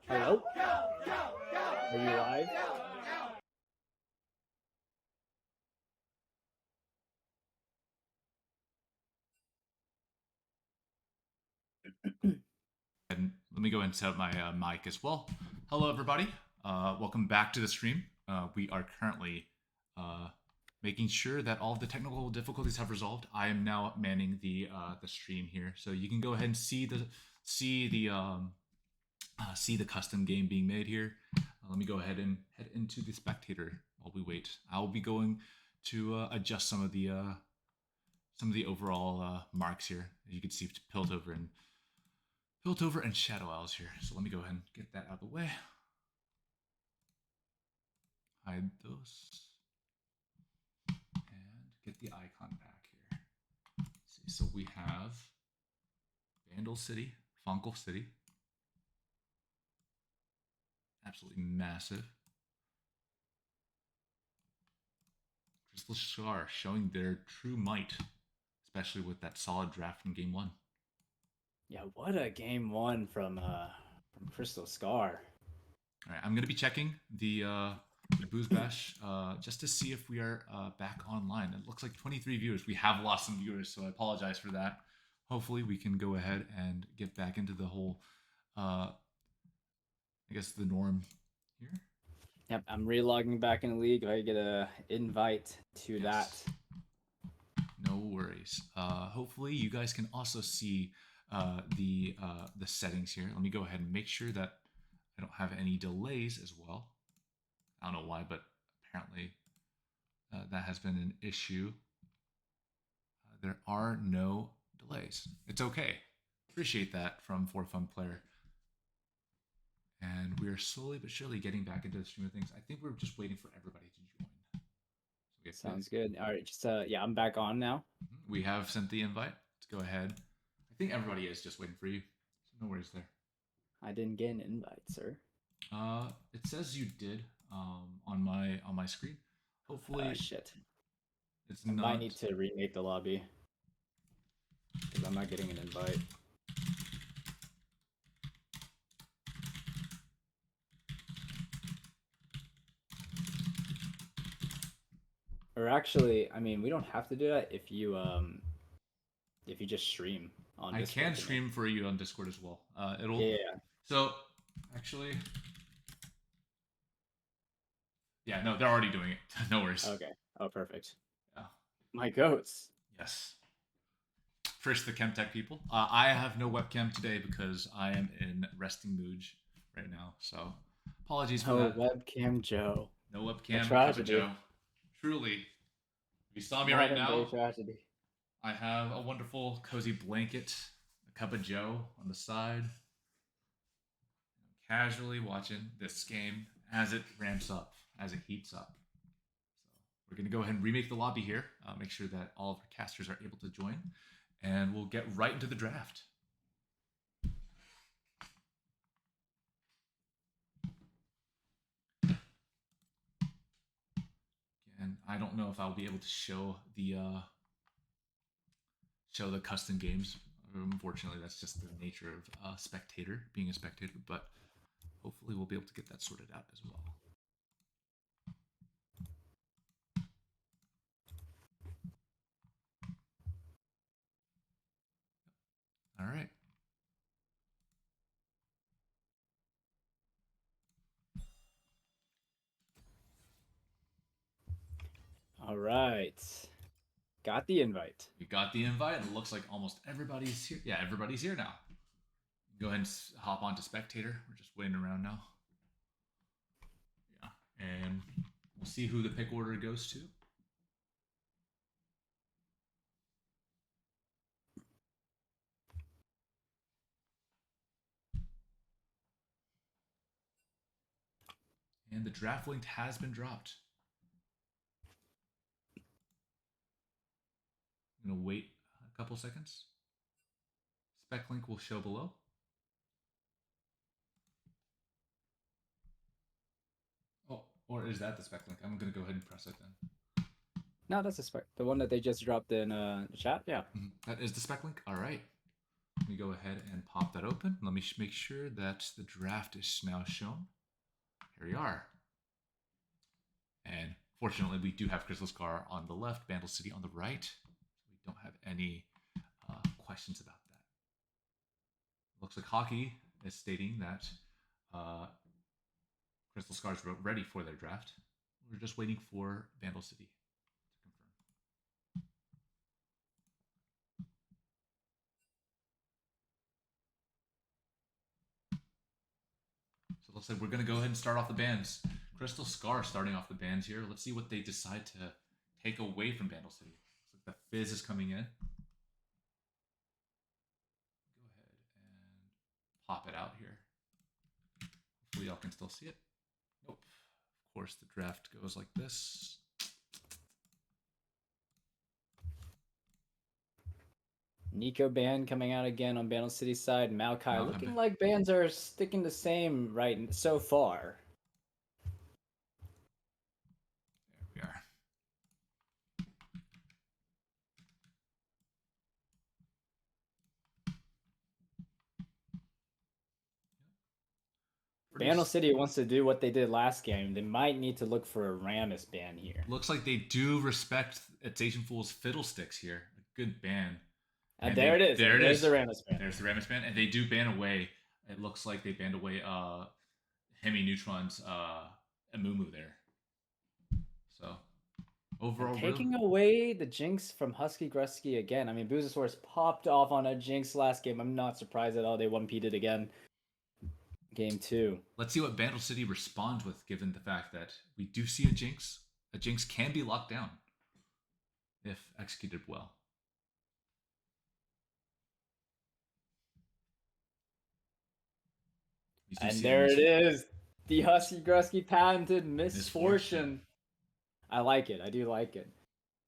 Hello? Are you live? And let me go and set up my mic as well. Hello, everybody. Welcome back to the stream. We are currently making sure that all of the technical difficulties have resolved. I am now manning the stream here, so you can go ahead and see the custom game being made here. Let me go ahead and head into the spectator while we wait. I'll be going to adjust some of the overall marks here. As you can see, Piltover and Shadow Owls here. So let me go ahead and get that out of the way. Hide those. And get the icon back here. See, so we have Bandle City, Funkel City. Absolutely massive. Crystal Scar showing their true might, especially with that solid draft from game one. Yeah, what a game one from Crystal Scar. All right, I'm gonna be checking the Booze Bash just to see if we are back online. It looks like 23 viewers. We have lost some viewers, so I apologize for that. Hopefully, we can go ahead and get back into the whole, I guess, the norm here. Yep, I'm relogging back in the league. I get a invite to that. No worries. Hopefully, you guys can also see the settings here. Let me go ahead and make sure that I don't have any delays as well. I don't know why, but apparently that has been an issue. There are no delays. It's okay. Appreciate that from For Fun Player. And we are slowly but surely getting back into the stream of things. I think we're just waiting for everybody to join. So Sounds good. All right, just yeah, I'm back on now. We have sent the invite. Let's go ahead. I think everybody is just waiting for you. So no worries there. I didn't get an invite, sir. It says you did on my screen. Hopefully, shit. It's I not. might need to remake the lobby because I'm not getting an invite. Or actually, I mean, we don't have to do that if you just stream on Discord. I can stream for you on Discord as well. It'll. Yeah. So, actually, yeah, no, they're already doing it. No worries. Okay. Oh, perfect. Yeah. My goats. Yes. First, the Chemtech people. I have no webcam today because I am in resting mood right now. So, apologies for that. Webcam Joe. No webcam. Tragedy. Joe. Truly, if you saw me right now, tragedy. I have a wonderful cozy blanket, a cup of Joe on the side. I'm casually watching this game as it ramps up, as it heats up. So we're going to go ahead and remake the lobby here, make sure that all of our casters are able to join, and we'll get right into the draft. And I don't know if I'll be able to show the custom games. Unfortunately, that's just the nature of being a spectator, but hopefully we'll be able to get that sorted out as well. All right. All right. Got the invite. We got the invite. It looks like almost everybody's here. Yeah, everybody's here now. Go ahead and hop on to spectator. We're just waiting around now. Yeah, and we'll see who the pick order goes to. And the draft link has been dropped. I'm going to wait a couple seconds. Spec link will show below. Or is that the spec link? I'm gonna go ahead and press it then. No, that's a spec. The one that they just dropped in the chat. Yeah. That is the spec link. All right. Let me go ahead and pop that open. Let me make sure that the draft is now shown. Here we are. And fortunately, we do have Crystal Scar on the left, Bandle City on the right. We don't have any questions about that. Looks like Hockey is stating that Crystal Scar is ready for their draft. We're just waiting for Bandle City to confirm. So it looks like we're going to go ahead and start off the bands. Crystal Scar starting off the bands here. Let's see what they decide to take away from Bandle City. Looks like the Fizz is coming in. Go ahead and pop it out here. Hopefully y'all can still see it. Nope. Of course, the draft goes like this. Nico ban coming out again on Bandle City side. Maokai looking like bans are sticking the same right so far. There we are. Bandle City wants to do what they did last game. They might need to look for a Rammus ban here. Looks like they do respect It's Asian Fool's Fiddlesticks here. A good ban. And there it is. There's the Rammus ban. There's the Rammus ban. And they do ban away. It looks like they banned away Hemi Neutron's Amumu there. So overall, and taking away the Jinx from Husky Grusky again. I mean, Boozosaurus popped off on a Jinx last game. I'm not surprised at all they 1P'd it again. Game 2. Let's see what Bandle City responds with, given the fact that we do see a Jinx. A Jinx can be locked down if executed well. And there it is. The Husky Grusky patented Misfortune. I like it. I do like it.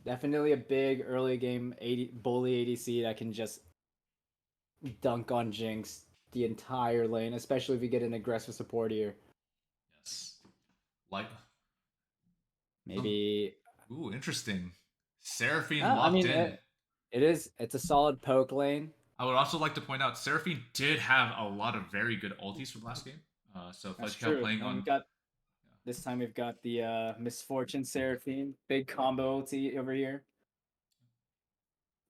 Definitely a big early game bully ADC that can just dunk on Jinx the entire lane, especially if you get an aggressive support here. Yes. Like maybe ooh, interesting. Seraphine locked in. It's a solid poke lane. I would also like to point out Seraphine did have a lot of very good ultis from last game. So FledgeCow playing on this time we've got the Misfortune Seraphine, big combo ulti over here.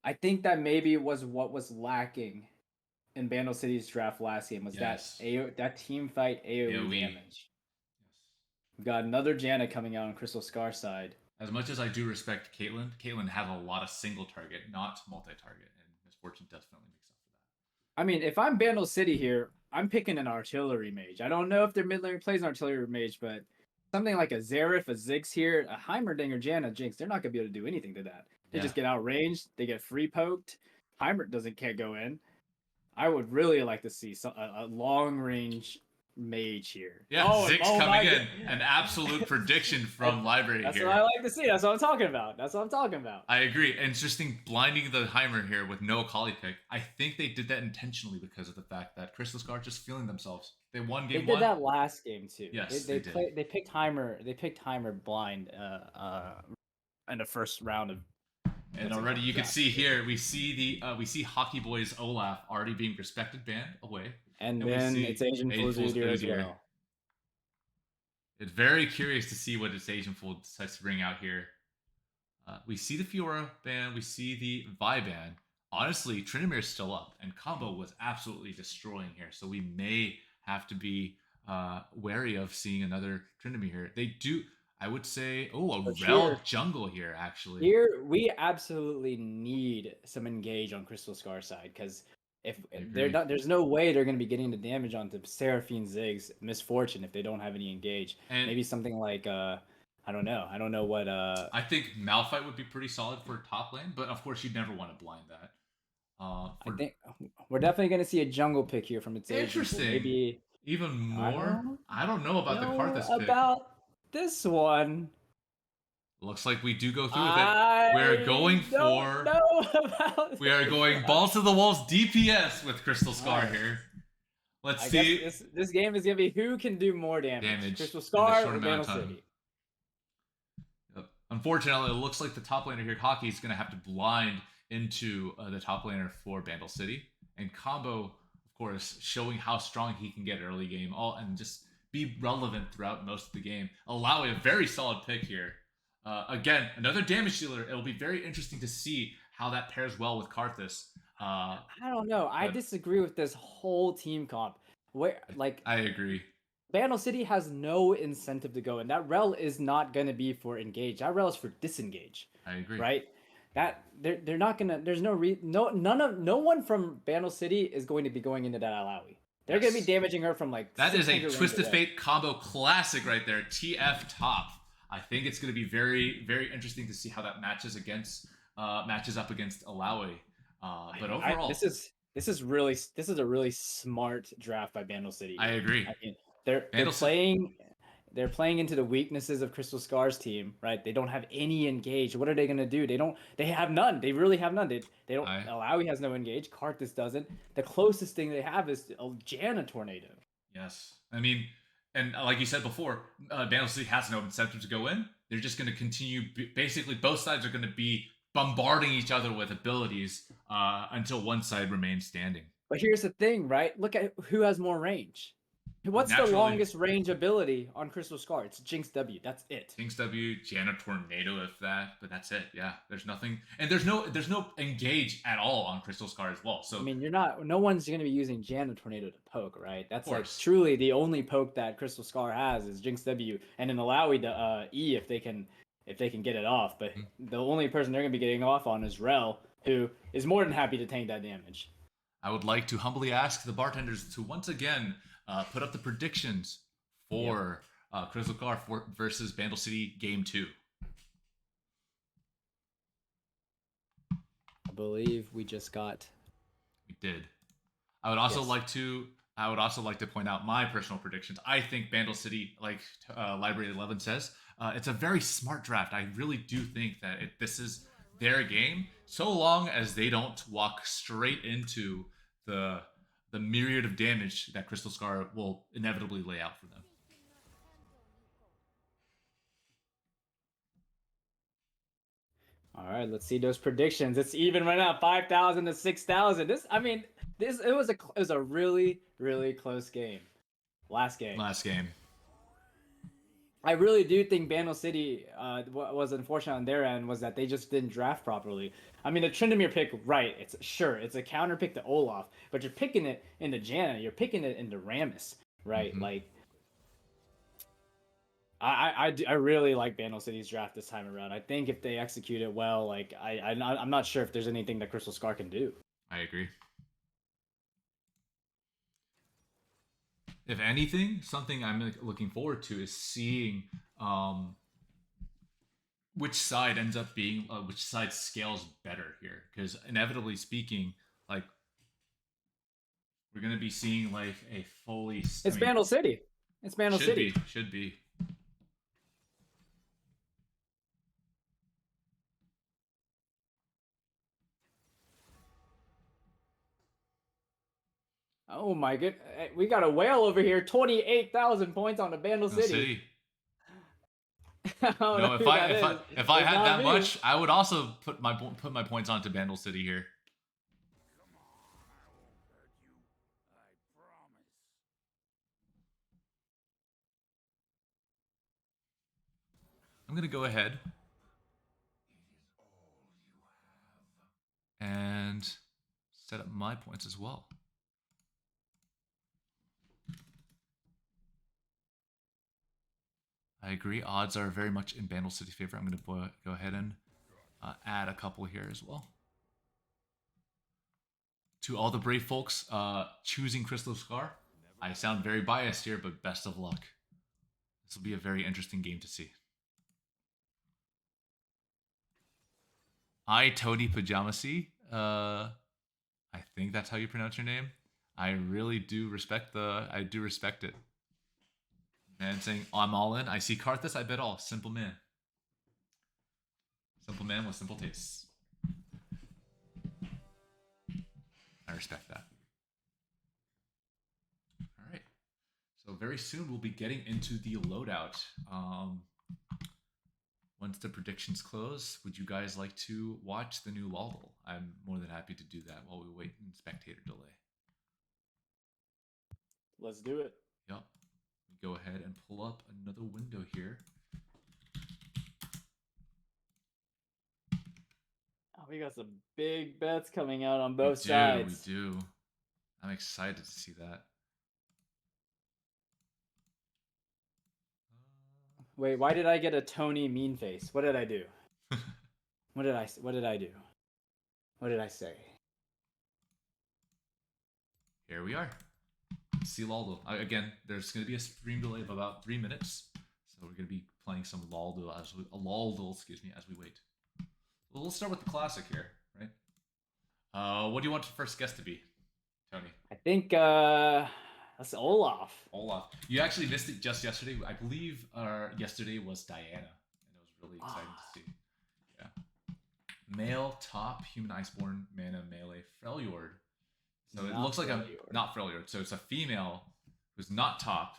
I think that maybe was what was lacking in Bandle City's draft last game was that team fight AoE damage. Yes. We've got another Janna coming out on Crystal Scar side. As much as I do respect Caitlyn has a lot of single target, not multi-target, and Misfortune definitely makes up for that. I mean, if I'm Bandle City here, I'm picking an artillery mage. I don't know if their mid lane plays an artillery mage, but something like a Xerath, a Ziggs here, a Heimerdinger, Janna, Jinx, they're not gonna be able to do anything to that. They just get outranged, they get free poked. Heimer can't go in. I would really like to see a long range mage here. Yeah, Ziggs coming in. An absolute prediction from Library That's here. That's what I like to see. That's what I'm talking about. I agree. Interesting blinding the Heimer here with no Akali pick. I think they did that intentionally because of the fact that Crystal Scar just feeling themselves. They won game 1. They did that last game too. Yes, they picked Heimer. They picked Heimer blind in the first round of. And already you can see here, we see Hockey Boy's Olaf already being respected banned away. And then it's Asian Fool's Udyr as well. It's very curious to see what its Asian Fool decides to bring out here. We see the Fiora ban, we see the Vi ban. Honestly, Trinimir's still up, and Combo was absolutely destroying here. So we may have to be wary of seeing another Trinimir here. They do... I would say, a Rel jungle here, actually. Here, we absolutely need some engage on Crystal Scar side, because if there's no way they're going to be getting the damage onto Seraphine, Ziggs, Misfortune if they don't have any engage. And maybe something like, I don't know what... I think Malphite would be pretty solid for top lane, but of course you'd never want to blind that. I think we're definitely going to see a jungle pick here from its Interesting. Maybe even more? I don't know about the Karthus pick. This one looks like we do go through with it. We're going for. We are going balls to the walls DPS with Crystal Scar here. Let's see. This game is gonna be who can do more damage. Crystal Scar or Bandle City. Unfortunately, it looks like the top laner here, Hockey, is going to have to blind into the top laner for Bandle City. And Combo, of course, showing how strong he can get early game, and just be relevant throughout most of the game. Allowing a very solid pick here. Again, another damage dealer. It'll be very interesting to see how that pairs well with Karthus. I don't know. I disagree with this whole team comp. I agree. Bandle City has no incentive to go in. That rel is not gonna be for engage. That rel is for disengage. I agree. Right? That they're not gonna. There's no one from Bandle City is going to be going into that Alawi. They're gonna be damaging her from like. That is a Twisted Fate combo classic right there. TF top. I think it's going to be very, very interesting to see how that matches up against Alawi. But overall, this is a really smart draft by Bandle City. I agree. I mean, they're playing into the weaknesses of Crystal Scar's team, right? They don't have any engage. What are they gonna do? They have none. They really have none. They don't. Alawi has no engage. Karthus doesn't. The closest thing they have is a Janna tornado. Yes, I mean. And like you said before, Bandle City has no incentive to go in. They're just going to continue. Basically, both sides are going to be bombarding each other with abilities until one side remains standing. But here's the thing, right? Look at who has more range. What's the longest range ability on Crystal Scar? It's Jinx W. That's it. Jinx W, Janna Tornado, if that, but that's it. Yeah, there's nothing, and there's no engage at all on Crystal Scar as well. So I mean, no one's gonna be using Janna Tornado to poke, right? That's like truly the only poke that Crystal Scar has is Jinx W, and then Alawi to E if they can get it off. But the only person they're gonna be getting off on is Rel, who is more than happy to tank that damage. I would like to humbly ask the bartenders to once again put up the predictions for Crystal Scar versus Bandle City Game 2. I believe we just got. We did. I would also like to point out my personal predictions. I think Bandle City, like Library 11 says, it's a very smart draft. I really do think that this is their game, so long as they don't walk straight into the myriad of damage that Crystal Scar will inevitably lay out for them. All right, let's see those predictions. It's even right now, 5,000 to 6,000. It was a really, really close game. Last game. I really do think Bandle City, what was unfortunate on their end was that they just didn't draft properly. I mean, the Tryndamere pick, right, it's a counter pick to Olaf, but you're picking it into Janna, you're picking it into Rammus, right? Mm-hmm. Like, I really like Bandle City's draft this time around. I think if they execute it well, like, I'm not sure if there's anything that Crystal Scar can do. I agree. If anything, something I'm looking forward to is seeing which side ends up being, which side scales better here. Because inevitably speaking, like, we're going to be seeing, like, a fully... It's Bandle City. It's Bandle City. Should be. Oh my good, we got a whale over here. 28,000 points on the Bandle City. No, if I had that much, I would also put my points onto Bandle City here. I'm gonna go ahead and set up my points as well. I agree. Odds are very much in Bandle City's favor. I'm going to go ahead and add a couple here as well. To all the brave folks choosing Crystal Scar, I sound very biased here, but best of luck. This will be a very interesting game to see. Tony Pajamasi. I think that's how you pronounce your name. I really do respect it. Man saying, I'm all in. I see Karthus, I bet all. Simple man. Simple man with simple tastes. I respect that. All right. So very soon we'll be getting into the loadout. Once the predictions close, would you guys like to watch the new Laldl? I'm more than happy to do that while we wait in spectator delay. Let's do it. Yep. We go ahead and pull up another window here. Oh, we got some big bets coming out on both sides. We do. I'm excited to see that. Wait, why did I get a Tony mean face? What did I do? What did I do? What did I say? Here we are. See Laldl. Again, there's going to be a stream delay of about 3 minutes. So we're going to be playing some Laldl as we wait. Well, we'll start with the classic here, right? What do you want your first guest to be, Tony? I think that's Olaf. Olaf. You actually missed it just yesterday. I believe yesterday was Diana, and it was really exciting to see. Yeah. Male top human iceborne mana melee Freljord. So it looks like not Freljord. So it's a female who's not top.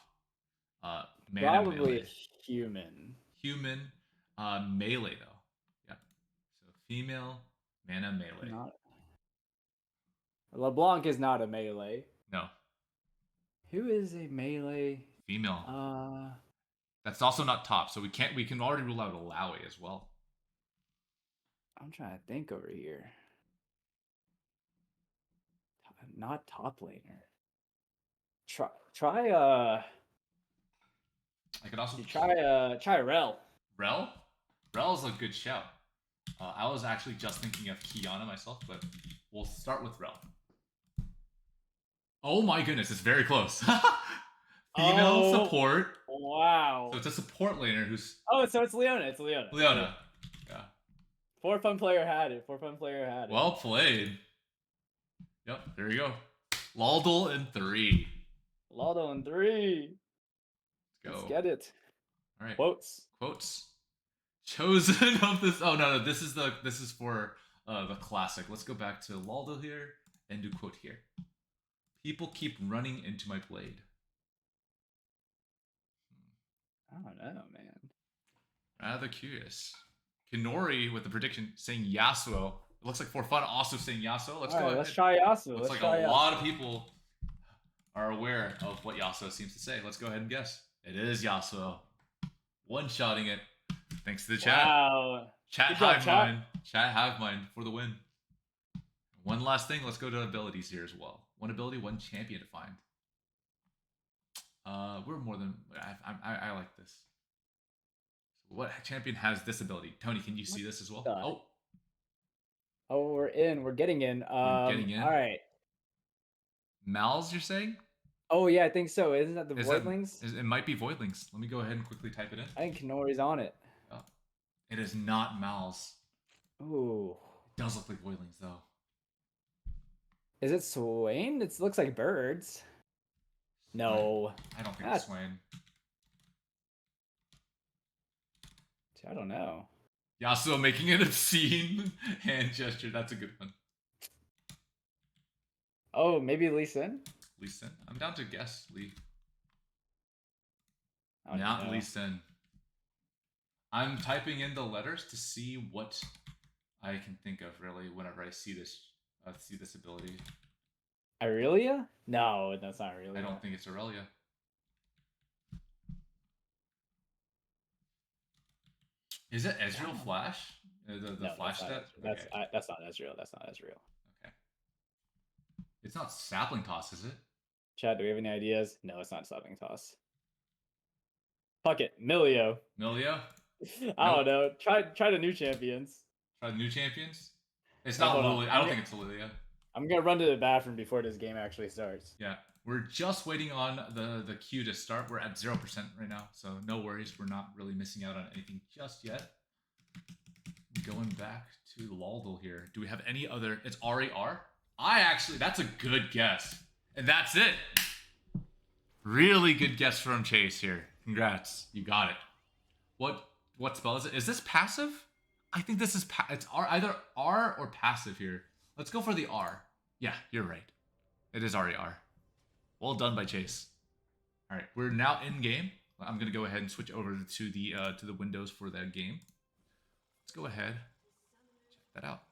Mana Probably melee. human. Human melee though. Yeah. So female mana melee. LeBlanc is not a melee. No. Who is a melee? Female. That's also not top, so we can already rule out Alawi as well. I'm trying to think over here. Not top laner. Try I could also try Rel. Rel? Rel's a good shout. I was actually just thinking of Kiana myself, but we'll start with Rel. Oh my goodness, it's very close. Female support. Wow. So it's a support laner who's... Oh, so it's Leona. It's Leona. Leona. Yeah. For Fun player had it. Well played. Yep, there you go. Laldl in 3. Laldl in 3. Let's go. Let's get it. All right. Quotes. Chosen of this. Oh no, this is for the classic. Let's go back to Laldl here and do quote here. People keep running into my blade. I don't know, man. Rather curious. Kinori with the prediction saying Yasuo. It looks like for fun also saying Yasuo. Let's go ahead. Let's try Yasuo. Looks like a lot of people are aware of what Yasuo seems to say. Let's go ahead and guess. It is Yasuo. One-shotting it. Thanks to the chat. Wow. Chat hive mind. Chat hive mind for the win. One last thing. Let's go to abilities here as well. One ability, one champion to find. We're more than... I like this. What champion has this ability? Tony, can you see this as well? Oh, we're in. We're getting in. Getting in. All right. Mal's, you're saying? Oh, yeah, I think so. Isn't that the Voidlings? It might be Voidlings. Let me go ahead and quickly type it in. I think Kinori's on it. Oh. It is not Mal's. Ooh. It does look like Voidlings, though. Is it Swain? It looks like birds. No. I don't think it's Swain. I don't know. Yasuo making an obscene hand gesture. That's a good one. Oh, maybe Lee Sin? Lee Sin. I'm down to guess Lee. Not Lee Sin. I'm typing in the letters to see what I can think of really whenever I see this ability. Irelia? No, that's not Irelia. I don't think it's Aurelia. Is it Ezreal Flash? The Flash stat? That's not Ezreal. That's not Ezreal. Okay. It's not Sapling Toss, is it? Chad, do we have any ideas? No, it's not Sapling Toss. Fuck it. Milio. I don't know. Try the new champions. Try the new champions? It's not Lilia. I don't think it's Lilia. I'm going to run to the bathroom before this game actually starts. Yeah. We're just waiting on the queue to start. We're at 0% right now, so no worries. We're not really missing out on anything just yet. Going back to Laldl here. Do we have any other? It's RAR? That's a good guess. And that's it. Really good guess from Chase here. Congrats. You got it. What spell is it? Is this passive? I think this is it's either R or passive here. Let's go for the R. Yeah, you're right. It is RAR. Well done by Chase. All right, we're now in game. I'm gonna go ahead and switch over to the windows for that game. let's go ahead, check that out.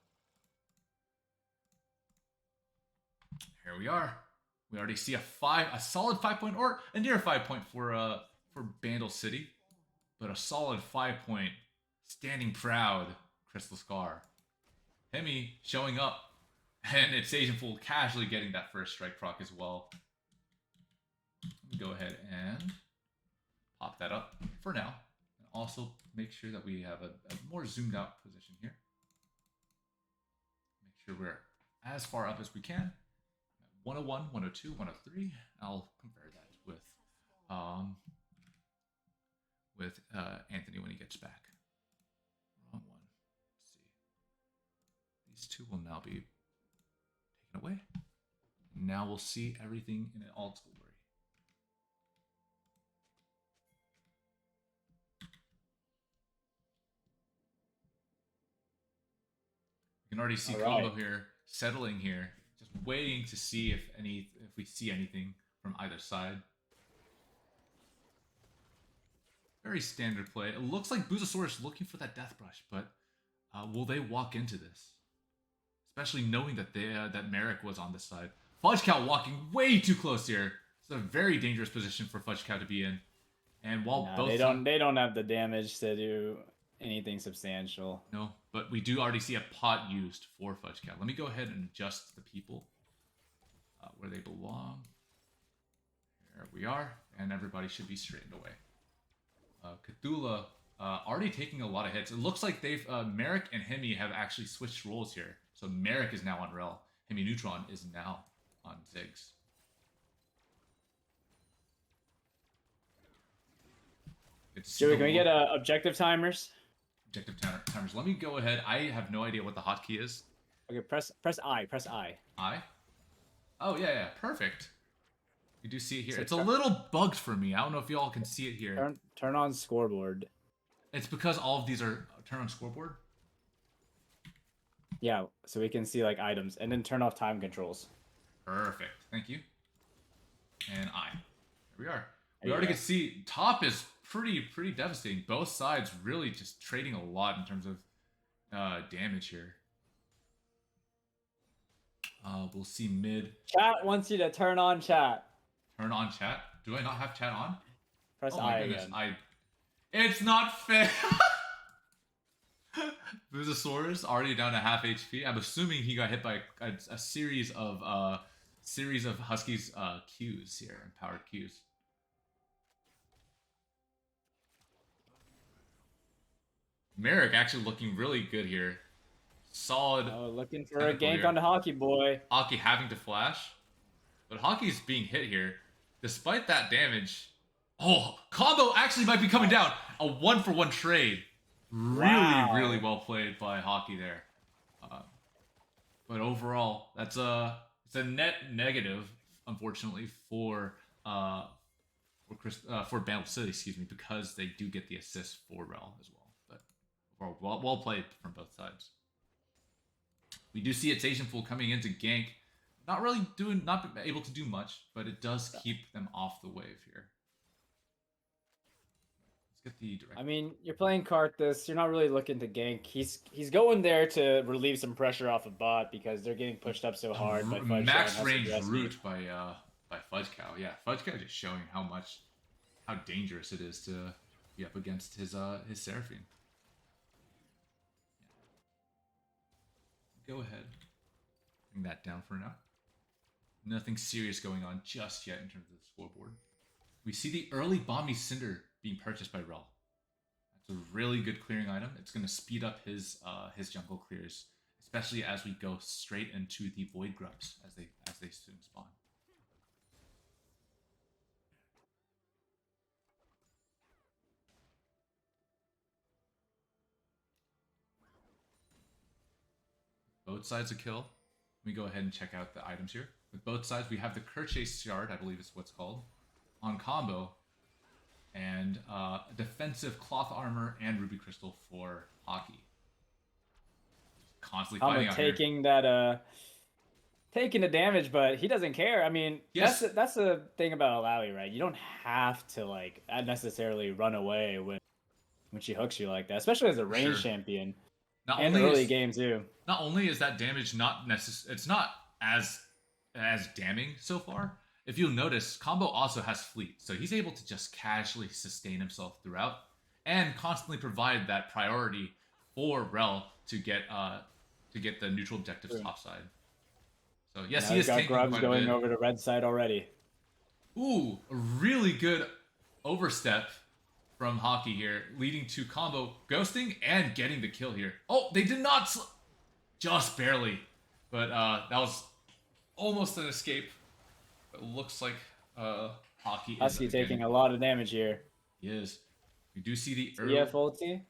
Here we are. We already see a solid 5-point, or a near 5-point for Bandle City, but a solid 5-point, standing proud Crystal Scar. Hemi showing up, and it's Asian Fool casually getting that first strike proc as well. Let me go ahead and pop that up for now, and also make sure that we have a more zoomed out position here. Make sure we're as far up as we can. 101, 102, 103. I'll compare that with Anthony when he gets back. Wrong one. Let's see. These two will now be taken away. Now we'll see everything in all its glory. You can already see Combo here settling here, just waiting to see if we see anything from either side. Very standard play. It looks like Boozosaurus looking for that Death Brush, but will they walk into this? Especially knowing that that Merrick was on this side. Fudge Cow walking way too close here. It's a very dangerous position for Fudge Cow to be in. And while they don't have the damage to do anything substantial. No, but we do already see a pot used for Fudge Cow. Let me go ahead and adjust the people where they belong. There we are, and everybody should be straightened away. Cthulhu already taking a lot of hits. It looks like they've Merrick and Hemi have actually switched roles here. So Merrick is now on Rel. Hemi Neutron is now on Ziggs. Joey, can we get objective timers? Objective timers. Let me go ahead. I have no idea what the hotkey is. Okay, press I. Press I. I? Oh, yeah. Perfect. You do see it here. It's a little bugged for me. I don't know if y'all can see it here. Turn on scoreboard. It's because all of these are turn on scoreboard? Yeah, so we can see like items, and then turn off time controls. Perfect. Thank you. And I. There we are. We already can see top is pretty devastating. Both sides really just trading a lot in terms of damage here. We'll see mid. Chat wants you to turn on chat. Turn on chat? Do I not have chat on? Press I again. It's not fair. Boozosaurus already down to half HP. I'm assuming he got hit by a series of Husky's Qs here, empowered Qs. Merrick actually looking really good here. Solid. Oh, looking for a gank on the Hockey Boy. Hockey having to flash. But Hockey's being hit here. Despite that damage. Oh, Combo actually might be coming down. A 1-for-1 trade. Really well played by Hockey there. But overall, it's a net negative, unfortunately, for Bandle City, excuse me, because they do get the assist for Rel as well. But well played from both sides. We do see it's Asian Fool coming into gank. Not able to do much, but it does keep them off the wave here. Let's get the direct. I mean, you're playing Karthus. You're not really looking to gank. He's going there to relieve some pressure off of bot because they're getting pushed up so hard. By Fudge max range root by Fudge Cow. Yeah, Fudge Cow just showing how dangerous it is to be up against his Seraphine. Go ahead. Bring that down for now. Nothing serious going on just yet in terms of the scoreboard. We see the early Bomby Cinder being purchased by Rel. That's a really good clearing item. It's going to speed up his jungle clears, especially as we go straight into the Void Grubs as they soon spawn. Both sides a kill. Let me go ahead and check out the items here. With both sides, we have the Kerchase Shard, I believe is what's called, on Combo, and defensive Cloth Armor and Ruby Crystal for Hockey. Constantly fighting out taking here. Taking the damage, but he doesn't care. I mean, yes. that's the thing about Alawi, right? You don't have to necessarily run away when she hooks you like that, especially as a range champion. Not And only early is game too. not only is that damage not necessary, it's not as damning so far. If you'll notice, Combo also has fleet, so he's able to just casually sustain himself throughout and constantly provide that priority for Rel to get the neutral objectives True. topside. So yes, Now he he's is got tanking Grubs quite a going bit. over to red side already. Ooh, a really good overstep from Hockey here, leading to Combo ghosting and getting the kill here. Oh, they did not, just barely, but that was almost an escape. It looks like Hockey is Husky taking getting a lot of damage here. He is. We do see the TF ulti?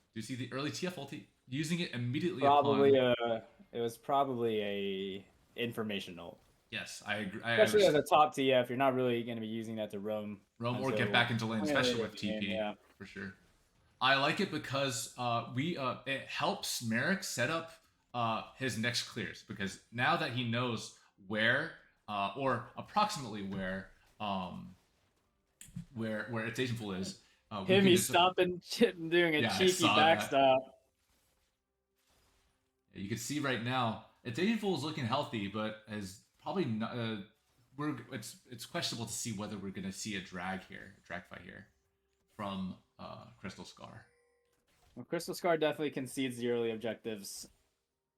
early TF ulti, using it immediately Probably upon. it was probably a informational. Yes, I agree. Especially as a top TF, you're not really going to be using that to roam. Roam or get back into lane, really especially with game, TP, yeah. for sure. I like it because it helps Merrick set up his next clears, because now that he knows where or approximately where its agent pool is. Him, he's stopping and doing a cheeky backstop. You can see right now, its agent pool is looking healthy, but is probably not. It's questionable to see whether we're going to see a drag fight here from Crystal Scar. Well, Crystal Scar definitely concedes the early objectives,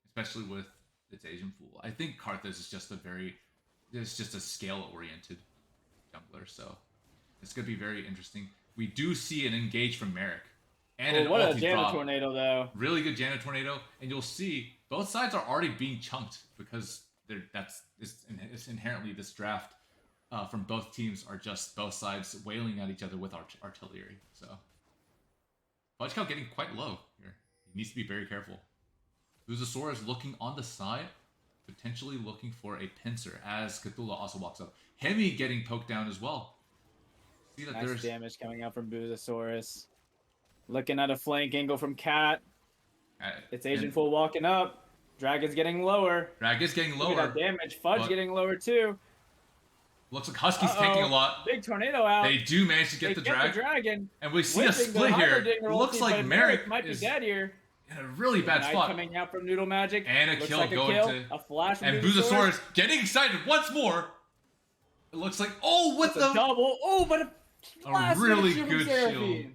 especially with its agent pool. I think Karthus is just a scale-oriented jungler, so it's going to be very interesting. We do see an engage from Merrick. And what a Janna tornado, though. Really good Janna tornado. And you'll see both sides are already being chunked, because it's inherently this draft from both teams are just both sides wailing at each other with artillery. So Fudge Cow getting quite low here. He needs to be very careful. Luzasaur is looking on the side, potentially looking for a pincer as Cthulhu also walks up. Hemi getting poked down as well. See that nice damage coming out from Buzasaurus. Looking at a flank angle from Cat. It's Agent Full walking up. Dragon's getting lower. Dragon's getting lower. Look at that damage. Fudge getting lower too. Looks like Husky's taking a lot. Big tornado out. They do manage to get the dragon. And we see a split here. It looks like Merrick might be dead here. In a really bad spot. Coming out from Noodle Magic. And a kill going to... A flash from and Buzasaurus getting excited once more. It looks like... Oh, with the... double. Oh, but a really good shield.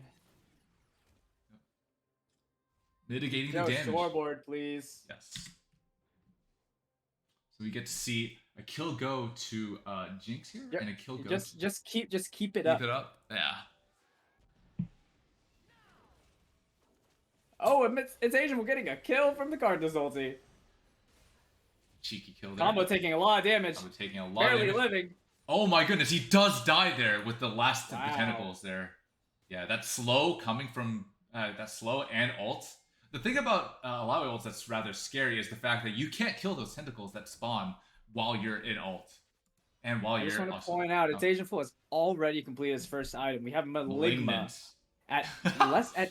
Mitigating the damage. Scoreboard, please. Yes. So we get to see a kill go to Jinx here, and a kill go. Just keep it up. Keep it up. Yeah. Oh, it's Asian. We're getting a kill from the Cardinals ulti. Cheeky kill there. Combo taking a lot of damage. Combo taking a lot Barely of damage. living. Oh my goodness, he does die there with the last of the tentacles there. Yeah, that slow coming from that slow and ult. The thing about Alawi ults that's rather scary is the fact that you can't kill those tentacles that spawn while you're in ult. And while you're... I just want to point out, its Agent Full has already completed his first item. We have Maligma at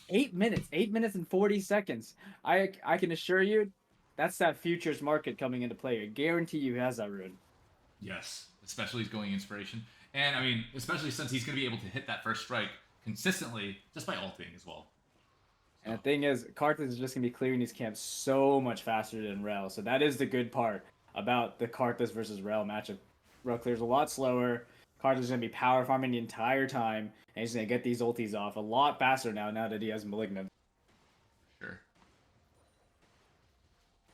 8 minutes. 8 minutes and 40 seconds. I can assure you, that's that futures market coming into play. I guarantee you he has that rune. Yes, especially he's going Inspiration. And, I mean, especially since he's going to be able to hit that first strike consistently just by ulting as well. And the thing is, Karthus is just going to be clearing these camps so much faster than Rel. So that is the good part about the Karthus versus Rel matchup. Rel clears a lot slower. Karthus is going to be power farming the entire time. And he's going to get these ultis off a lot faster now that he has Malignant. Sure.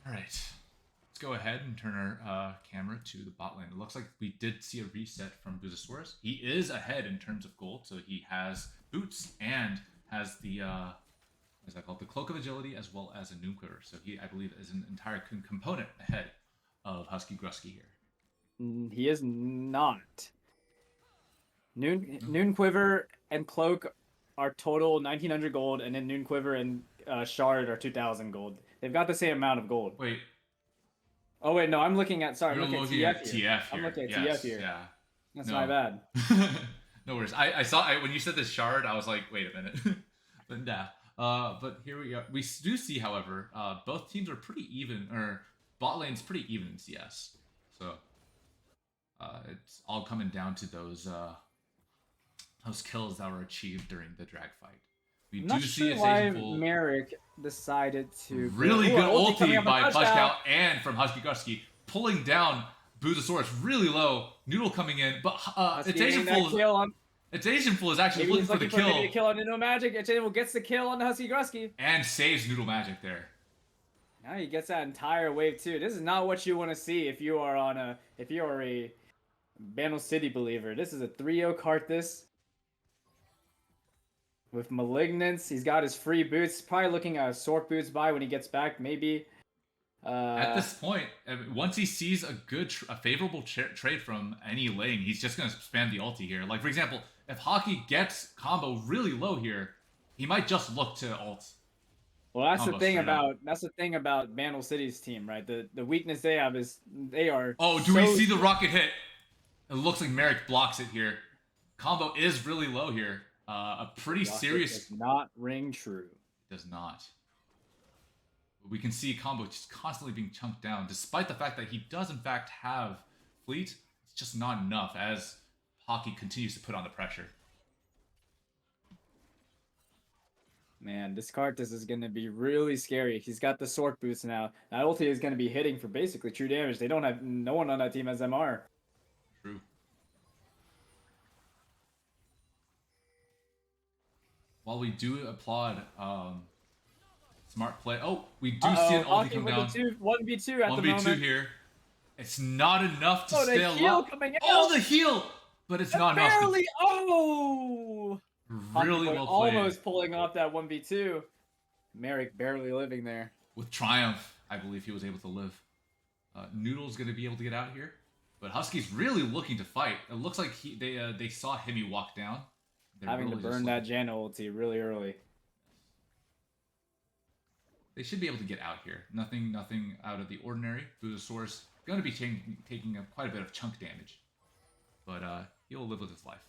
All right. Let's go ahead and turn our camera to the bot lane. It looks like we did see a reset from Buzasaurus. He is ahead in terms of gold. So he has boots and has the... what's that called? The Cloak of Agility, as well as a Noon Quiver. So he, I believe, is an entire component ahead of Husky Grusky here. He is not. Noon Quiver and Cloak are total 1,900 gold, and then Noon Quiver and Shard are 2,000 gold. They've got the same amount of gold. Wait. Oh wait, no, I'm looking at. Sorry, I'm looking at TF here. I'm looking at TF here. Yeah. That's my bad. No worries. I saw when you said the Shard, I was like, wait a minute. But yeah. But here we go. We do see, however, both teams are pretty even, or bot lane's pretty even in CS. So it's all coming down to those kills that were achieved during the drag fight. We I'm do not see sure a why Full Merrick decided to really go. good Ooh, coming ulti up by on Punch touchdown. Cow and from Husky Gusky, pulling down Boozosaurus really low. Noodle coming in, but it's Husky Asian getting that Fool. kill on. It's Asian Fool is actually Maybe looking he's for the looking for maybe a kill kill on Nino Magic. Echenival gets the kill on the Husky Grusky. and saves Noodle Magic there. Now he gets that entire wave too. This is not what you want to see if you are a Bandle City believer. This is a 3-0 Karthus with Malignance. He's got his free boots. Probably looking at Sork boots by when he gets back. Maybe. At this point, once he sees a favorable trade from any lane, he's just going to spam the ulti here. Like, for example, if Hockey gets combo really low here, he might just look to ult. Well, that's the thing about Bandle City's team, right? The weakness they have is they are. Oh, do we see the rocket hit? It looks like Merrick blocks it here. Combo is really low here. A pretty serious. Does not ring true. It does not. We can see Combo just constantly being chunked down, despite the fact that he does in fact have Fleet. It's just not enough as Hockey continues to put on the pressure. Man, this Karthus is going to be really scary. He's got the Sork boots now. That ulti is going to be hitting for basically true damage. They don't have no one on that team has MR. True. While we do applaud smart play. Oh, we do see an ulti come down. 1v2 at the 1v2 moment. here. It's not enough to stay alive. Oh, the heal! But it's not enough. Barely. Oh! Really well played. Almost pulling off that 1v2. Merrick barely living there. With Triumph, I believe he was able to live. Noodle's going to be able to get out here. But Husky's really looking to fight. It looks like they saw Hemi walk down. They're having to burn that Janna ulti really early. They should be able to get out here. Nothing out of the ordinary. Boozosaurus going to be taking quite a bit of chunk damage. But he'll live with his life.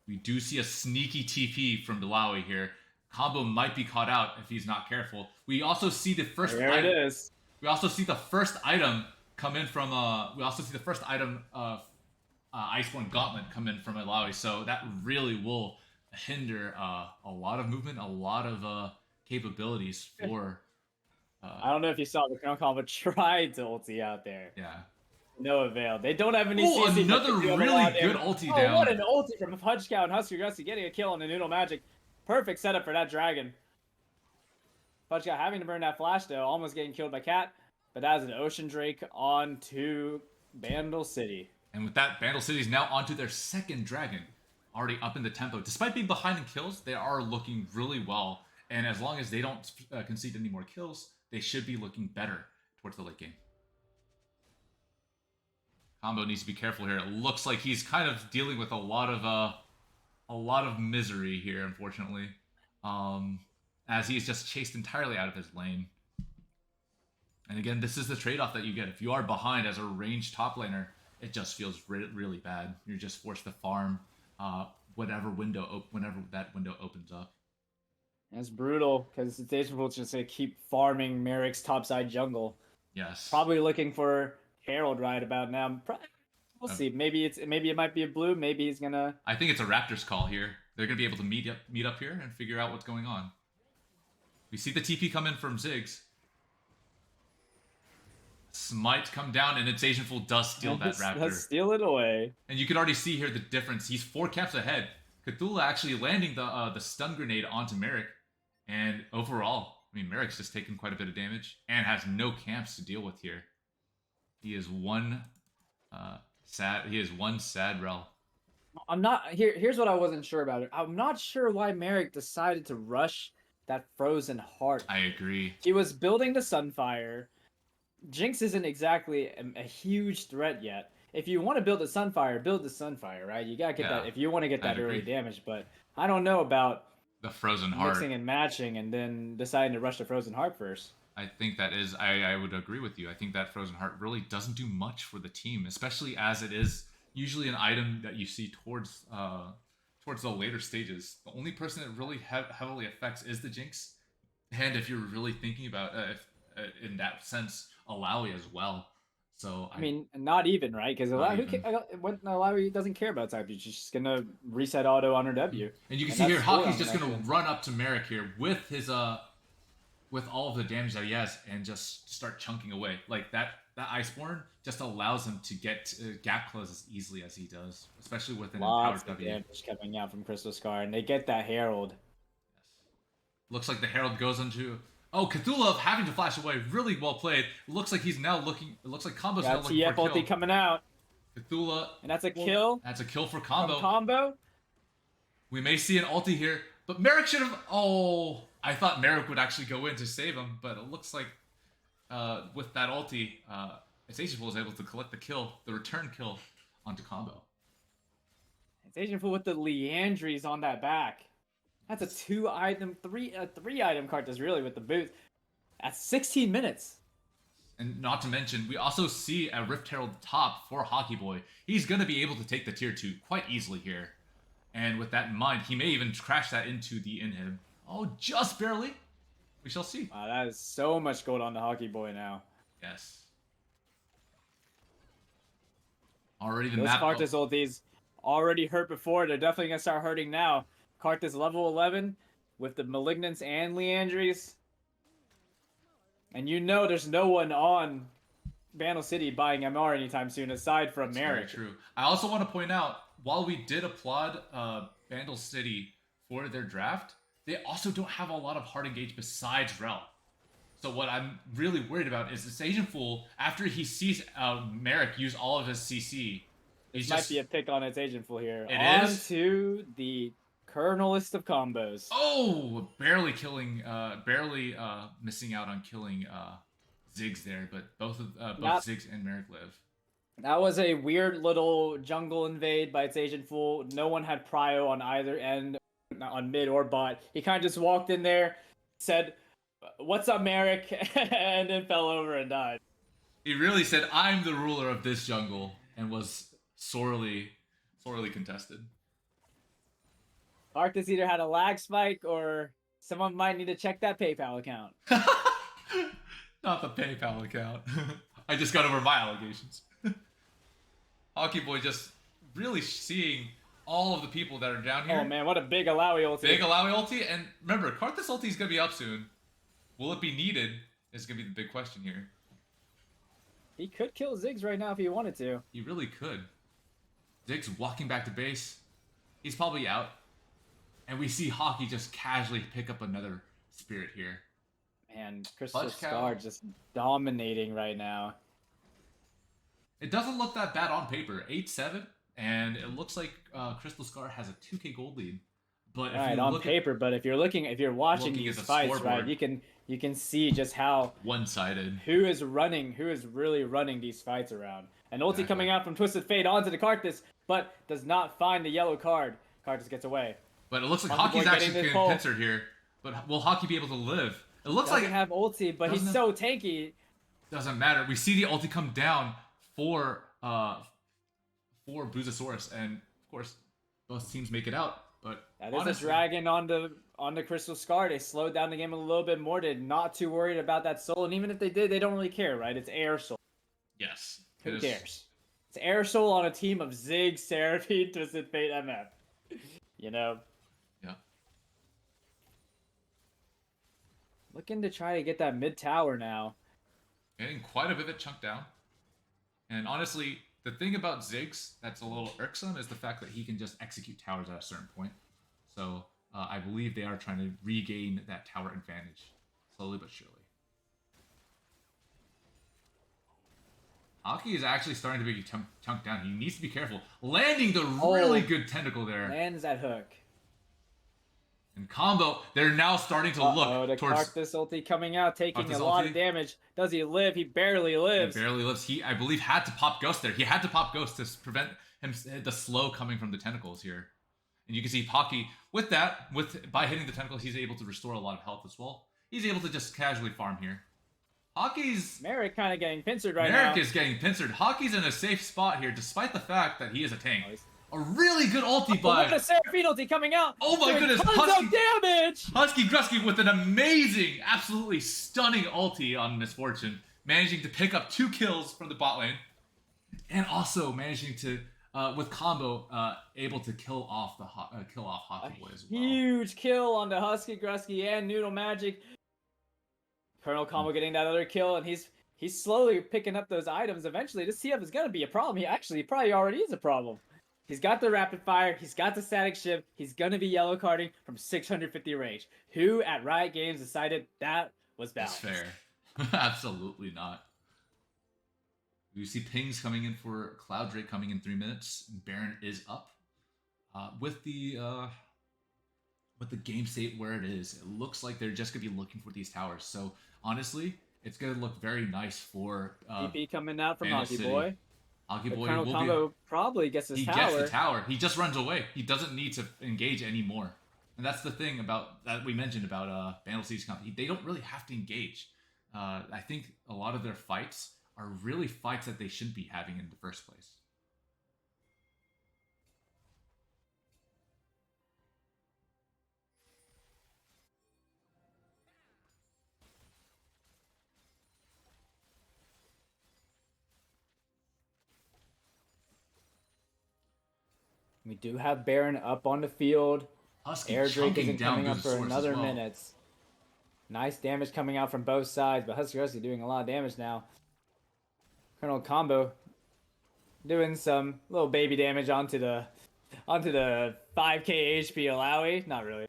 We do see a sneaky TP from Bilawi here. Combo might be caught out if he's not careful. We also see the first there item. It is. We also see the first item come in from we also see the first item Iceborne Gauntlet come in from Bilawi. So that really will hinder a lot of movement, a lot of capabilities for I don't know if you saw the Combo tried to ulti out there. Yeah. No avail. They don't have any CC. Another really good ulti down. What an ulti from Punch Cow and Husky Gusky getting a kill on the Noodle Magic. Perfect setup for that dragon. Punch Cow having to burn that flash though, almost getting killed by Cat. But that is an Ocean Drake on to Bandle City. And with that, Bandle City is now onto their second dragon. Already up in the tempo. Despite being behind in kills, they are looking really well. And as long as they don't concede any more kills, they should be looking better towards the late game. Combo needs to be careful here. It looks like he's kind of dealing with a lot of misery here, unfortunately, as he's just chased entirely out of his lane. And again, this is the trade-off that you get. If you are behind as a ranged top laner, it just feels really bad. You're just forced to farm whenever that window opens up. That's brutal because the Asian World's just gonna keep farming Merrick's topside jungle. Yes. Probably looking for Herald right about now. We'll see. Maybe it might be a blue. Maybe he's gonna. I think it's a Raptors call here. They're gonna be able to meet up here and figure out what's going on. We see the TP come in from Ziggs. Smite come down, and its Asian Fool does steal that Raptor. Let's steal it away. And you can already see here the difference. He's 4 camps ahead. Cthulhu actually landing the stun grenade onto Merrick. And overall, I mean, Merrick's just taken quite a bit of damage and has no camps to deal with here. He is one sad rel. I'm not here's what I wasn't sure about it. I'm not sure why Merrick decided to rush that Frozen Heart. I agree. He was building the Sunfire. Jinx isn't exactly a huge threat yet. If you want to build the Sunfire, right? You gotta get that if you want to get that early damage. But I don't know about the Frozen Heart mixing and matching and then deciding to rush the Frozen Heart first. I think that is, I would agree with you. I think that Frozen Heart really doesn't do much for the team, especially as it is usually an item that you see towards the later stages. The only person it really heavily affects is the Jinx. And if you're really thinking about, in that sense, Alawi as well. So I mean, not even, right? Because Not Alawi doesn't care about type. She's just gonna reset auto on her W. and you can And see here, that's score Hockey's on just the gonna next run up to Merrick here with his with all of the damage that he has, and just start chunking away. Like that Iceborne just allows him to get gap close as easily as he does, especially with an lots empowered of W. damage coming out from Crystal Scar, and they get that Herald. Yes. Looks like the Herald goes into. Oh, Cthulhu having to flash away. Really well played. Looks like he's now looking. It looks like Combo's now Got looking for TF a kill. ulti coming out. Cthulhu. And that's a kill. That's a kill for Combo. From Combo. We may see an ulti here, but Merrick should have. Oh, I thought Merrick would actually go in to save him, but it looks like with that ulti, Agent Fool was able to collect the kill, the return kill onto Combo. It's Agent Fool with the Leandries on that back. That's a 3-item card. That's really with the boots. That's 16 minutes. And not to mention, we also see a Rift Herald top for Hockey Boy. He's going to be able to take the tier 2 quite easily here. And with that in mind, he may even crash that into the inhib. Oh, just barely. We shall see. Wow, that is so much gold on the Hockey Boy now. Yes. Already the Those map. Karthus ultis already hurt before. They're definitely going to start hurting now. Karthus level 11 with the Malignants and Leandries. And you know there's no one on Bandle City buying MR anytime soon aside from Merrick. Very true. I also want to point out, while we did applaud Bandle City for their draft, they also don't have a lot of hard engage besides Rel. So what I'm really worried about is this Agent Fool, after he sees Merrick use all of his CC, This might be a pick on its Agent Fool here. It on is? to the Colonelist of combos. Oh, barely killing, missing out on killing Ziggs there, but both Ziggs and Merrick live. That was a weird little jungle invade by its Agent Fool. No one had prio on either end, on mid or bot. He kind of just walked in there, said, "What's up, Merrick?" and then fell over and died. He really said, "I'm the ruler of this jungle," and was sorely contested. Arctis either had a lag spike or someone might need to check that PayPal account. Not the PayPal account. I just got over my allegations. Hockey Boy just really seeing all of the people that are down here. Oh man, what a big Alawi ulti. Big Alawi ulti, and remember, Karthus ulti is going to be up soon. Will it be needed is going to be the big question here. He could kill Ziggs right now if he wanted to. He really could. Ziggs walking back to base. He's probably out. And we see Hockey just casually pick up another spirit here. Man, Crystal Scar just dominating right now. It doesn't look that bad on paper. 8-7, and it looks like Crystal Scar has a 2k gold lead. But right, on paper, but if you're watching these fights, right, you can see just how one-sided. Who is really running these fights around. And ulti coming out from Twisted Fate onto the Karthus, but does not find the yellow card. Karthus gets away. But it looks like Hockey's actually getting pincered here. But will Hockey be able to live? It looks like he doesn't have ulti, but he's so tanky. Doesn't matter. We see the ulti come down for Bruzosaurus, and of course both teams make it out. But that is a dragon on the Crystal Scar. They slowed down the game a little bit more. They're not too worried about that soul, and even if they did, they don't really care, right? It's air soul. Yes. Who cares? It's air soul on a team of Zig, Seraphine, Twisted Fate, MF. You know. Yeah. Looking to try to get that mid tower now. Getting quite a bit of it chunked down. And honestly, the thing about Ziggs that's a little irksome is the fact that he can just execute towers at a certain point. So I believe they are trying to regain that tower advantage, slowly but surely. Hockey is actually starting to be chunked down. He needs to be careful. Landing the really good tentacle there. Lands that hook. And Combo, they're now starting to look the towards... Karthus ulti coming out, taking a lot of damage. Does he live? He barely lives. He barely lives. He, I believe, had to pop Ghost there. He had to pop Ghost to prevent him the slow coming from the tentacles here. And you can see Hockey, with that, by hitting the tentacles, he's able to restore a lot of health as well. He's able to just casually farm here. Hockey's... Merrick kind of getting pincered right now. Merrick is getting pincered. Hockey's in a safe spot here, despite the fact that he is a tank. A really good ulti by... Look at the Seraphine ulti coming out! Oh my goodness! Tons of damage! Husky Grusky with an amazing, absolutely stunning ulti on Misfortune. managing to pick up 2 kills from the bot lane, and also managing to, with combo, able to kill off Hockey Boy as well. Huge kill on the Husky, Grusky, and Noodle Magic. Colonel Combo getting that other kill, and he's slowly picking up those items. Eventually, this TF is going to be a problem. He probably already is a problem. He's got the rapid fire. He's got the static shift. He's going to be yellow carding from 650 range. Who at Riot Games decided that was balanced? That's fair. Absolutely not. You see pings coming in for Cloud Drake coming in 3 minutes. Baron is up. With the game state where it is, it looks like they're just going to be looking for these towers. So honestly, it's going to look very nice for DP coming out from Bandle Hockey City. Boy. Hockey Boy Colonel Combo probably gets his tower. He gets the tower. He just runs away. He doesn't need to engage anymore. And that's the thing about that we mentioned about Bandle City's company. They don't really have to engage. I think a lot of their fights are really fights that they shouldn't be having in the first place. We do have Baron up on the field. Husky Air Drake isn't down coming up through the for source another as well. minute. Nice damage coming out from both sides, but Husky doing a lot of damage now. Colonel Combo doing some little baby damage onto the 5k HP Alawi. Not really,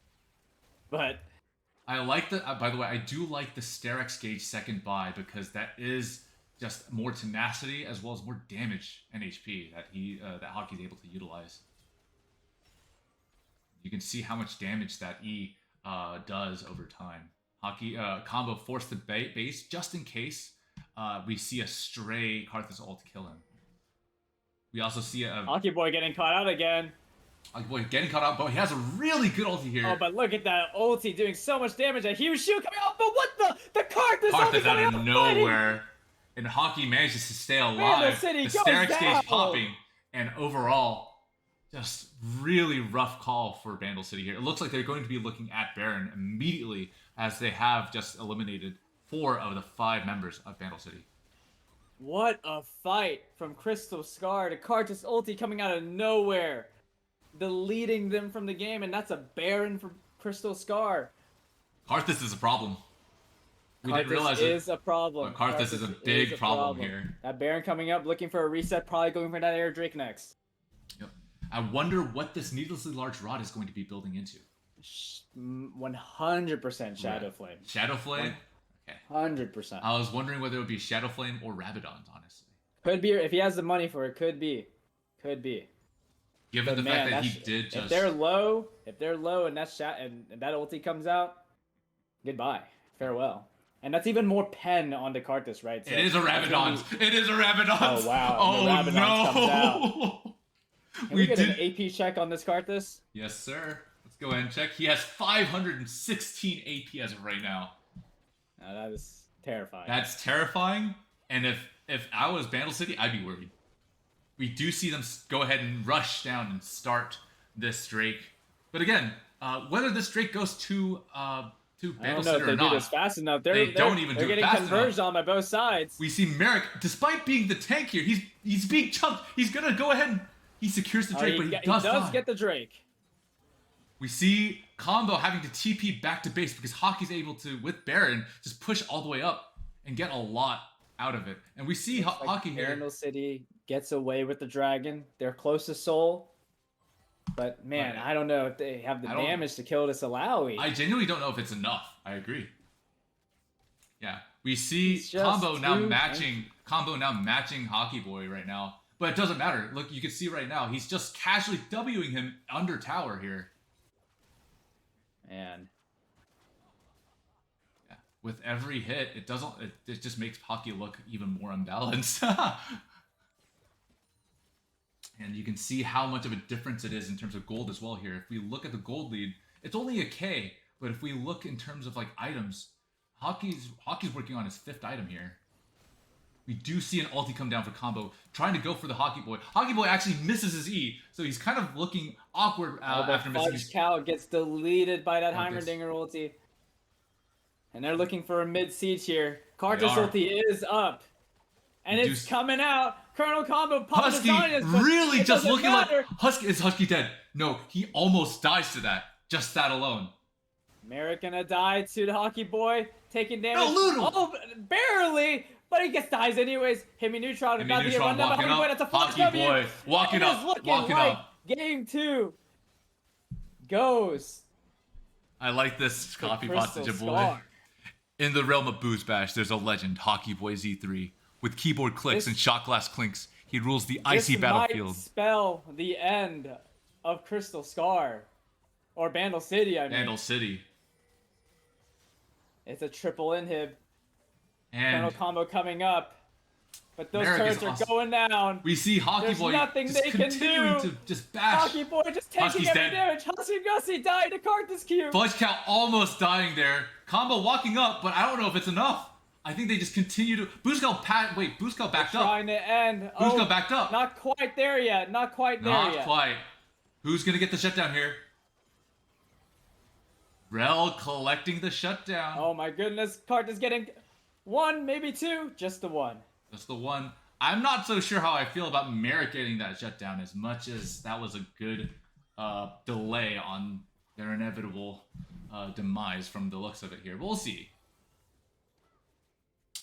but I like the. By the way, I do like the Sterex Gauge second buy because that is just more tenacity as well as more damage and HP that Hockey's able to utilize. You can see how much damage that E does over time. Hockey Combo forced the base just in case we see a stray Karthus ult kill him. We also see a Hockey Boy getting caught out again. Hockey Boy getting caught out, but he has a really good ulti here. Oh, but look at that ulti doing so much damage. A huge shield coming out, but what the Karthus Karthus out of nowhere. And Hockey manages to stay alive. The Sterex Gauge popping, and overall, just really rough call for Bandle City here. It looks like they're going to be looking at Baron immediately as they have just eliminated 4 of the 5 members of Bandle City. What a fight from Crystal Scar to Karthus ulti coming out of nowhere, deleting them from the game, and that's a Baron for Crystal Scar. Karthus is a problem. We didn't realize it is a problem. But Karthus is a big problem here. That Baron coming up, looking for a reset, probably going for that Air Drake next. Yep. I wonder what this needlessly large rod is going to be building into. 100% Shadow Flame. Shadow Flame? Okay. 100%. I was wondering whether it would be Shadow Flame or Rabadons, honestly. Could be, if he has the money for it, could be. Given the fact that he did just... If they're low and that ulti comes out, goodbye. Farewell. And that's even more pen on the Karthus, right? So it is a Rabadons. It is a Rabadons. Oh, wow. Oh, Rabadons comes out. Can we get an AP check on this Karthus? Yes, sir. Let's go ahead and check. He has 516 AP as of right now. Now, that is terrifying. That's terrifying. And if I was Bandle City, I'd be worried. We do see them go ahead and rush down and start this Drake. But again, whether this Drake goes to Bandle City or not, do this fast enough. They're getting converged on by both sides. We see Merrick, despite being the tank here, he's being chunked. He's gonna go ahead and he secures the Drake, but he does get the Drake. We see Combo having to TP back to base because Hockey's able to, with Baron, just push all the way up and get a lot out of it. And we see Hockey here. Bandle City gets away with the dragon. They're close to Soul. But, man, I don't know if they have the damage to kill this Alawi. I genuinely don't know if it's enough. I agree. Yeah. We see Combo now matching Hockey Boy right now. But it doesn't matter. Look, you can see right now, he's just casually Wing him under tower here. And yeah, with every hit, it just makes Hockey look even more unbalanced. And you can see how much of a difference it is in terms of gold as well here. If we look at the gold lead, it's only a K, but if we look in terms of like items, Hockey's working on his 5th item here. We do see an ulti come down for Combo, trying to go for the Hockey Boy. Hockey Boy actually misses his E, so he's kind of looking awkward after missing his... Cow gets deleted by that Heimerdinger ulti. And they're looking for a mid-siege here. Karthus are. ulti is up. And We it's do coming out. Colonel Combo popping Husky lasagnas, but really it just doesn't looking matter. like Husky. Is Husky dead? No, he almost dies to that. Just that alone. Merrick gonna die to the Hockey Boy, taking damage. No, Ludo! Oh, barely! But he gets dies anyways. Hit me neutron. Hit me About to get neutron, run down by walking Hockey Boy. up. That's a flash Hockey W. Boy, walking It is up, looking walking like up. game 2 goes. I like this to coffee Crystal postage boy. Scar. In the realm of Booze Bash, there's a legend, Hockey Boy Z3. With keyboard clicks and shot glass clinks, he rules the icy This battlefield. might spell the end of Crystal Scar. Or Bandle City, I mean. Bandle City. It's a triple inhib. And Colonel Combo coming up. But those Merrick turrets is are awesome. going down. We see Hockey There's Boy nothing just they can continuing do. to just bash. Hockey Boy just taking Husky's every dead. damage. Husky Gussie died to Karthus Cube. Fudge Cow almost dying there. Combo walking up, but I don't know if it's enough. I think they just continue to. Booskow backed up. Trying to end. Booskow backed up. Not quite there yet. Not quite there Not yet. quite. Who's gonna get the shutdown here? Rel collecting the shutdown. Oh my goodness. Karthus getting 1, maybe 2. Just the 1. That's the one. I'm not so sure how I feel about Merrick getting that shutdown as much as that was a good delay on their inevitable demise from the looks of it here. We'll see.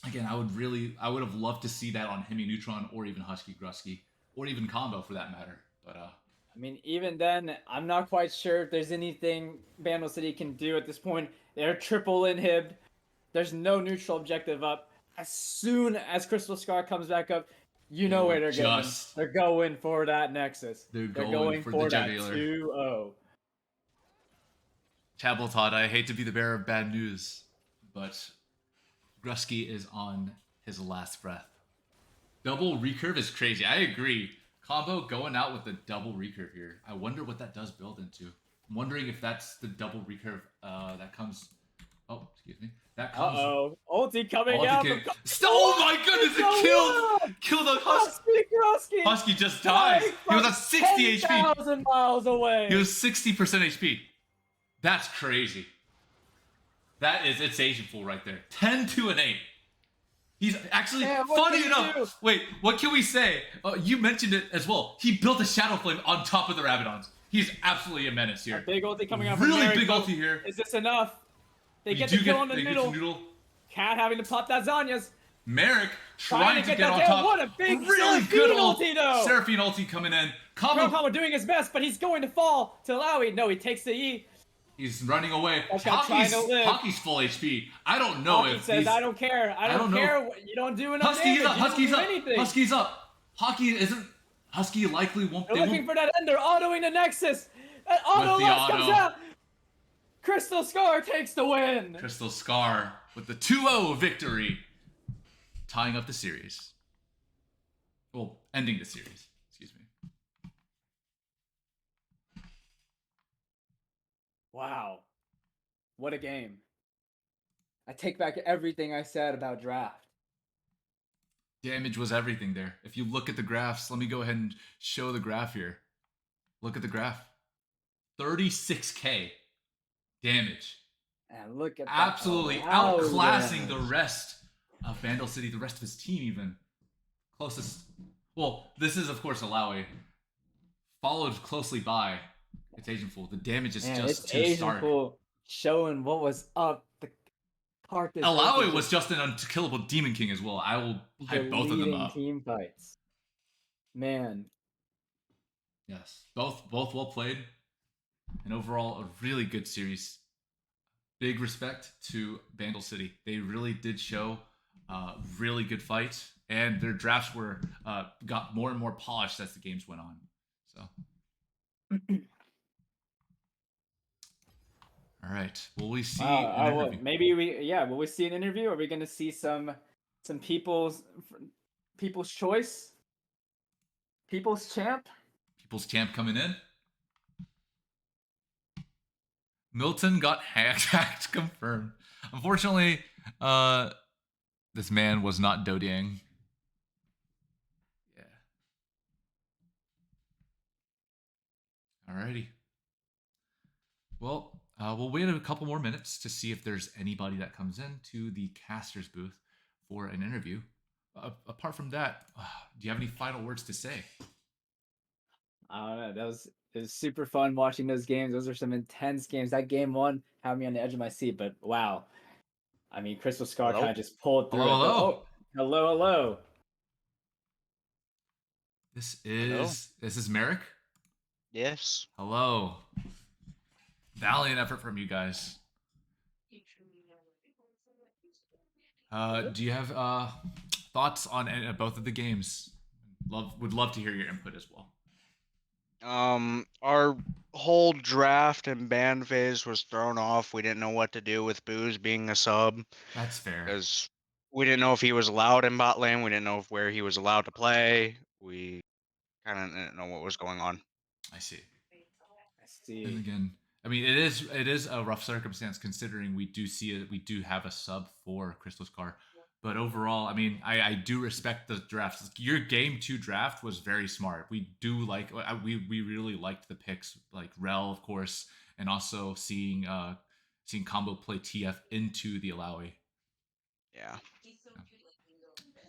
Again, I would have loved to see that on Hemi Neutron or even Husky Grusky or even Combo for that matter. But I mean, even then, I'm not quite sure if there's anything Bandle City can do at this point. They're triple inhib. There's no neutral objective up. As soon as Crystal Scar comes back up, you know where they're going. They're going for that Nexus. They're going for the that jugular. 2-0. Chabeltod, I hate to be the bearer of bad news, but Grusky is on his last breath. Double recurve is crazy. I agree. Combo going out with the double recurve here. I wonder what that does build into. I'm wondering if that's the double recurve that comes. Oh, excuse me. That comes. Ulti coming out. Oh my goodness! It killed the Husky. Husky just died. He was at 60 HP. 10,000 miles away. He was 60% HP. That's crazy. It's Asian Fool right there. 10-2-8. He's actually, funny enough. Wait, what can we say? You mentioned it as well. He built a Shadow Flame on top of the Rabadons. He's absolutely a menace here. A big ulti coming out from Really Merrick, big ulti here. Is this enough? They get the kill on the noodle. Cat having to pop that Zanyas. Merrick trying to get on down. top. What a big really Seraphine good ulti though. Seraphine ulti coming in. Combo doing his best, but he's going to fall to Lowy. No, he takes the E. He's running away. Hockey's full HP. I don't know Hockey says, I don't care. I don't care. You don't do enough damage. Husky's up. Husky likely won't. They're looking for that ender, autoing the Nexus. Auto last comes out. Crystal Scar takes the win. Crystal Scar with the 2-0 victory, tying up the series. Well, ending the series. Excuse me. Wow. What a game. I take back everything I said about draft. Damage was everything there. If you look at the graphs, let me go ahead and show the graph here. Look at the graph. 36k damage. And look at that. Absolutely outclassing the rest of Bandle City, the rest of his team even. Closest. Well, this is, of course, Alawi. Followed closely by it's Asian Fool. The damage is just too stark. Fool showing what was up. The Karthus. Alawi was just an unkillable Demon King as well. I will hype both of them up. Team fights. Man. Yes. Both well played. And overall, a really good series. Big respect to Bandle City. They really did show really good fight. And their drafts were got more and more polished as the games went on. So. All right. Will we see an interview? Maybe will we see an interview? Are we going to see some people's choice? People's champ? People's champ coming in. Milton got hacked confirmed. Unfortunately, this man was not Dodiang. Yeah. Alrighty. Well, We'll wait a couple more minutes to see if there's anybody that comes in to the caster's booth for an interview. Apart from that, do you have any final words to say? I don't know. It was super fun watching those games. Those are some intense games. That game one had me on the edge of my seat, but wow. I mean, Crystal Scar Hello? kind of just pulled Hello, through it. Though. hello. Oh, hello, hello. Hello? This is Merrick. Yes. Hello. Valiant effort from you guys. Do you have thoughts on both of the games? Would love to hear your input as well. Our whole draft and ban phase was thrown off. We didn't know what to do with Booze being a sub That's fair. because we didn't know if he was allowed in bot lane. We didn't know where he was allowed to play. We kind of didn't know what was going on. I see. I And see. again, I mean, it is a rough circumstance considering we do have a sub for Crystal Scar, but overall, I mean, I do respect the drafts. Your game two draft was very smart. We do like we really liked the picks like Rel, of course, and also seeing Combo play TF into the Alawi. Yeah.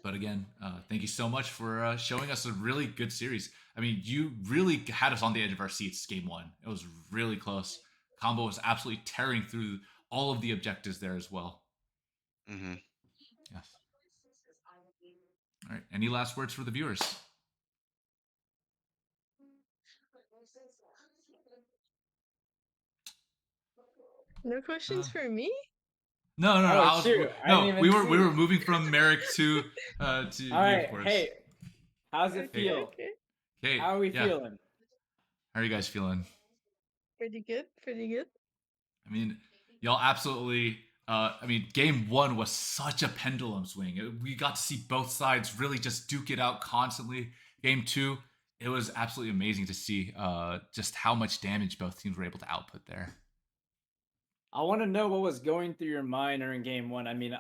But again, thank you so much for showing us a really good series. I mean, you really had us on the edge of our seats game one. It was really close. Combo was absolutely tearing through all of the objectives there as well. Mm-hmm. Yes. All right. Any last words for the viewers? No questions for me? No, no, no. Oh shoot! I didn't No. We even were see. moving from Merrick to All you, of right. course. Hey, how's it Okay, feel? okay. Okay. How are we Yeah. feeling? How are you guys feeling? Pretty good, pretty good. I mean, y'all absolutely. I mean, game one was such a pendulum swing. We got to see both sides really just duke it out constantly. Game two, it was absolutely amazing to see just how much damage both teams were able to output there. I want to know what was going through your mind during game one. I mean,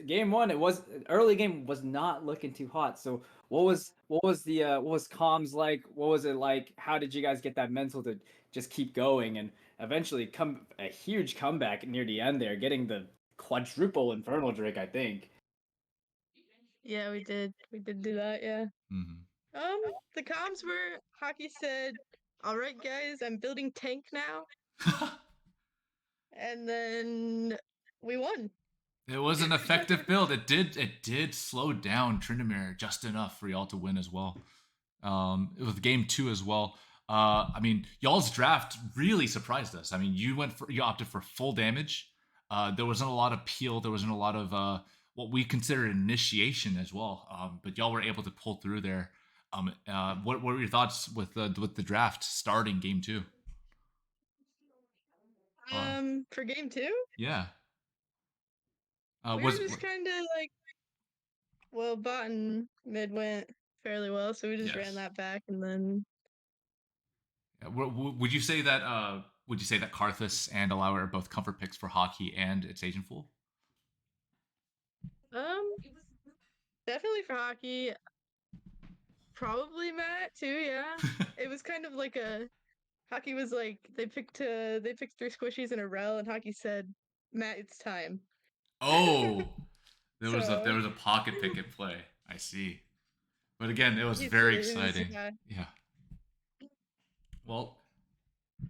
game one, it was early game was not looking too hot. So what was comms like? What was it like? How did you guys get that mental to just keep going and eventually come a huge comeback near the end there, getting the quadruple Infernal Drake, I think. Yeah, we did. We did do that, yeah. Mm-hmm. The comms were Hockey said, "Alright guys, I'm building tank now." And then we won. It was an effective build. It did slow down Tryndamere just enough for y'all to win as well. With game two as well. I mean, y'all's draft really surprised us. I mean, you opted for full damage. There wasn't a lot of peel. There wasn't a lot of what we consider initiation as well. But y'all were able to pull through there. What were your thoughts with the draft starting game two? For game two, Yeah. we were just kind of like, well, bot and mid went fairly well, so we just ran that back, and then would you say that Karthus and Alawi are both comfort picks for Hockey and its Agent Fool? Definitely for Hockey. Probably Matt too, yeah. It was kind of like Hockey was like they picked three squishies in a row, and Hockey said, "Matt, it's time." Oh, there So- was a pocket pick at play. I see. But again, it was He's- very it was- exciting. yeah. Yeah. Well,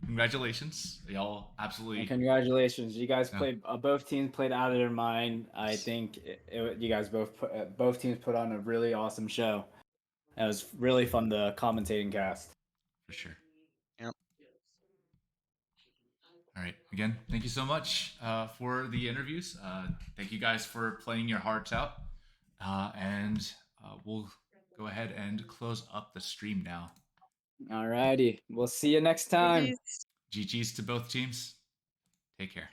congratulations, y'all! Absolutely. And congratulations, you guys Yeah. played. Both teams played out of their mind. I think you guys both teams put on a really awesome show. It was really fun to commentate and cast. For sure. Yep. All right. Again, thank you so much for the interviews. Thank you guys for playing your hearts out. And we'll go ahead and close up the stream now. Alrighty, we'll see you next time. GG's. GG's to both teams. Take care.